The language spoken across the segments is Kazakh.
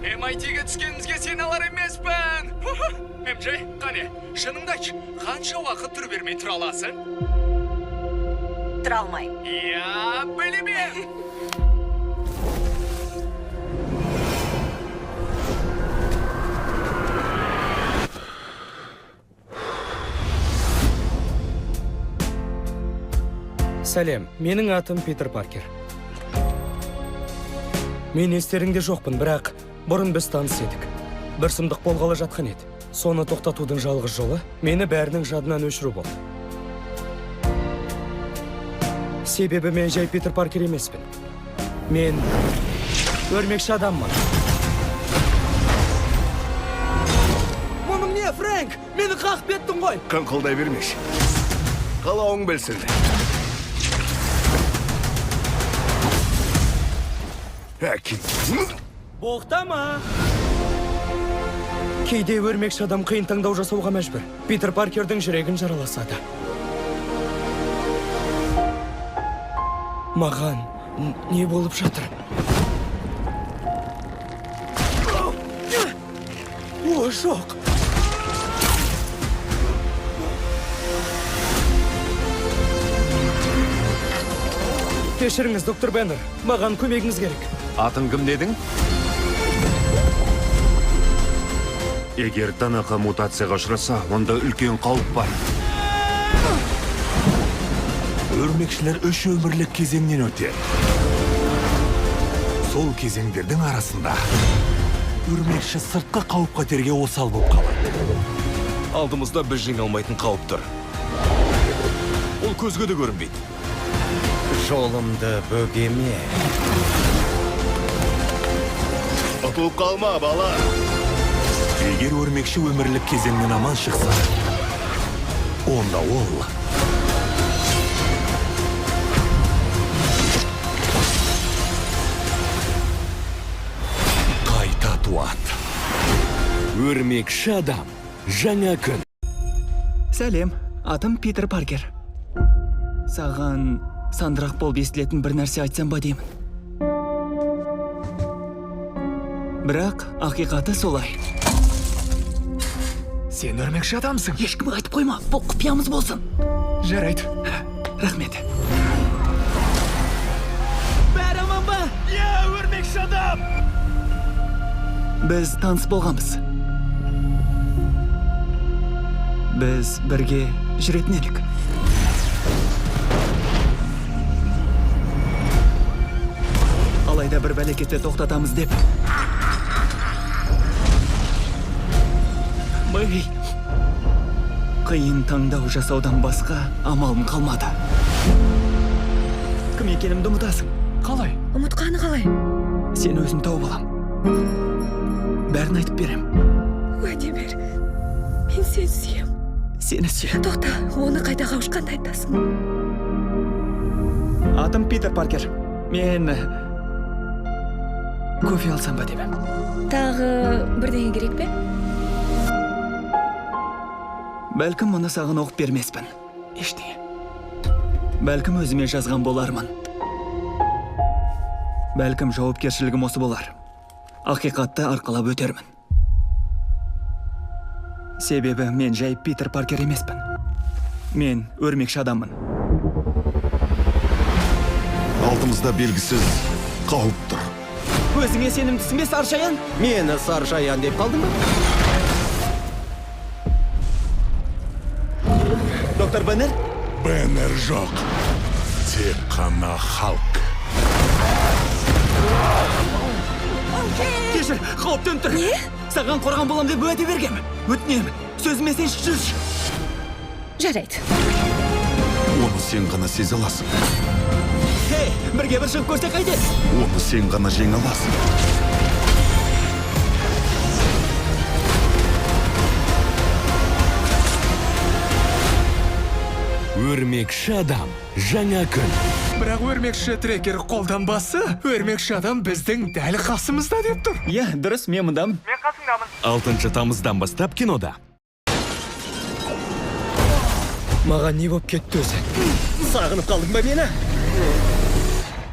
MIT-ге түскеніңізге сен алар емеспін. MJ, қане, шыныңды айтшы, қанша уақыт тұр бермей тұра аласың? Тұра алмай. Я білемін. Сәлем, менің атым Питер Паркер. Мен естеріңде жоқпын, бірақ бұрын біз таныс едік. Бір сұмдық болғалы жатқан еді. Соны тоқтатудың жалғыз жолы мені бәрінің жадынан өшіру болды. Себебі мен жай Питер Паркер емеспін. Мен өрмекші адаммын. Мұның не, Фрэнк? Мені қақып еттің ғой. Қыңқылдай бермеші. Қалауың білсін. Боқтама! Кейде өрмекші адам қиын таңдау жасауға мәжбүр. Питер Паркердің жүрегін жараласады. Маған не болып жатыр? О, жоқ! Кешіріңіз, доктор Беннер. Маған көмегіңіз керек. Атың кім дедің? Егер танақа мутацияға ұшыраса, онда үлкен қауіп бар. Өрмекшілер үш өмірлік кезеңнен өтеді. Сол кезеңдердің арасында өрмекші сыртқы қауіп қатерге осал болып қалады. Алдымызда біз жеңе алмайтын қауіп тұр. Ол көзге де көрінбейді. Жолымды бөгеме. Ұтылып қалма, бала. Егер өрмекші өмірлік кезеңнен аман шықса, онда ол қайта туады. Өрмекші адам, жаңа күн. Сәлем, атым Питер Паркер. Саған сандырақ болып естілетін бір нәрсе айтсам ба деймін. Бірақ ақиқаты солай. Сен өрмекші адамсың. Ешкімге айтып қойма, бұл құпиямыз болсын. Жарайды. Рахмет. Бәрі аман ба? Я, өрмекші адам! Біз таныс болғанбыз. Біз бірге жүретін едік. Алайда бір бәлекетті тоқтатамыз деп. Мэй, қиын таңдау жасаудан басқа амалым қалмады. Кім екенімді ұмытасың? Қалай? Ұмытқаны қалай? Сен өзім тауып алам. Бәрін айтып берем. Уәде бер. Мен сені сүйем. Сені сүйем. Тоқта, оны қайда қауышқанды айтасың. Атым Питер Паркер. Мен кофе алсам ба демем. Тағы бірдеңе керек пе? Бәлкім мұны саған оқып бермеспін. Ештеңе. Бәлкім өзіме жазған болармын. Бәлкім жауапкершілігім осы болар. Ақиқатты арқалап өтермін. Себебі мен жай Питер Паркер емеспін. Мен өрмекші адаммын. Алдымызда белгісіз қауіп тұр. Өзіңе сенімдісің бе, Саршаян? Мені Саршаян деп қалдың ба? Доктор Беннер? Беннер жоқ. Тек қана халық. Кешір, қауіп төніп тұр. Не? Саған қорған болам деп уәде бергем. Өтінем, сөзіме сен жүрші. Жарайды. Оны сен ғана сезе аласың. Хей, бірге бір шығып көрсек қайтес? Оны сен ғана жеңе аласың. Өрмекші адам, жаңа күн. Бірақ өрмекші трекер қолданбасы, өрмекші адам біздің дәл қасымызда деп тұр. Иә, дұрыс, мен мұндамын. 6 тамыздан бастап кинода. Маған не болып кетті өзі? Сағынып қалдың ба мені?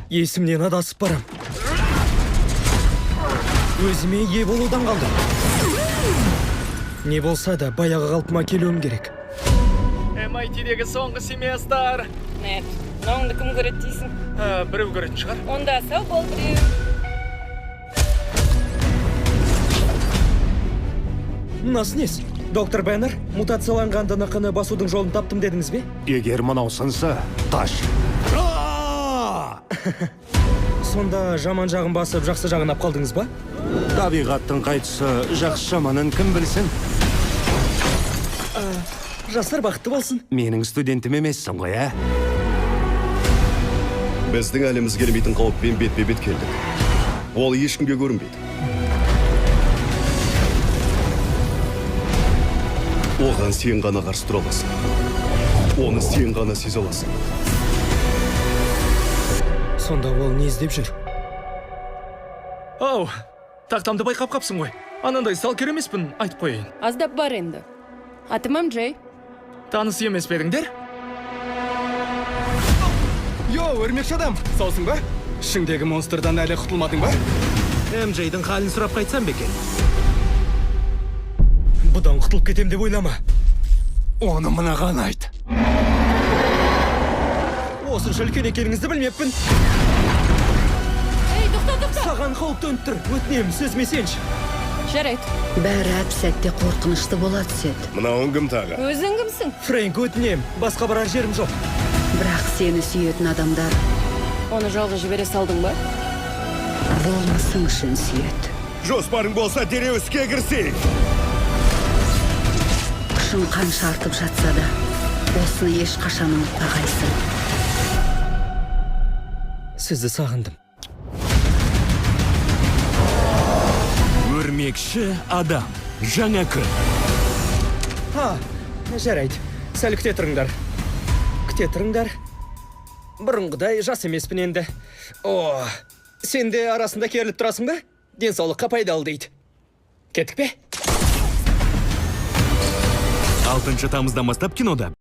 Есімнен адасып барам. өзіме ие болудан қалдым. Не болса да баяғы қалпыма келуім керек. MIT-дегі соңғы семестр. Нет, мынауыңды кім көреді дейсің? Біреу көретін шығар. Онда сау бол біреу. Мынасы несі? Доктор Беннер, мутацияланған ДНК-ны басудың жолын таптым дедіңіз бе? Егер мынау сынса, таш. Сонда жаман жағын басып, жақсы жағын ап қалдыңыз ба? Табиғаттың қайтысы жақсы жаманын кім білсін? Жастар бақытты болсын. Менің студентім емессің ғой, ә? Біздің әліміз келмейтін қауіппен бетпе-бет келдік. Ол ешкімге көрінбейді. Оған сен ғана қарсы тұра аласың. Оны сен ғана сезе аласың. Сонда ол не іздеп жүр? Ау, тақтамды байқап қапсың ғой. Анандай салкер емеспін, айтып қойын. Аздап бар енді. Атым Джей. Таныс емес пе едіңдер? Йоу, өрмекші адам, саусың ба? Ішіңдегі монстрдан әлі құтылмадың ба? МЖ-дің халін сұрап қайтсам бекен. Бұдан құтылып кетем деп ойлама. Оны мынаған айт. Осынша үлкен екеніңізді білмеппін. Ей, тоқта! Саған қауіп төніп тұр. Өтінемін, сөзіме сенші. Жарайды. Бәрі әп сәтте қорқынышты бола түседі. Мынауың кім тағы? Өзің кімсің? Фрэнк, өтінемін. Басқа барар жерім жоқ. Бірақ сені сүйетін адамдар Оны жалғыз жібере салдың ба? болмысың үшін сүйеді. Жоспарың болса дереу іске кірсейік. Күшің қанша артып жатса да, осыны ешқашан ұмытпағайсың. Сізді сағындым. Өрмекші адам. Жаңа күн. Жарайды. Сәл күте тұрыңдар. Күте тұрыңдар. Бұрынғыдай жас емеспін енді. Сен де арасында керіліп тұрасың ба? Денсаулыққа пайдалы дейді. Кеттік пе? 6 тамыздан бастап кинода.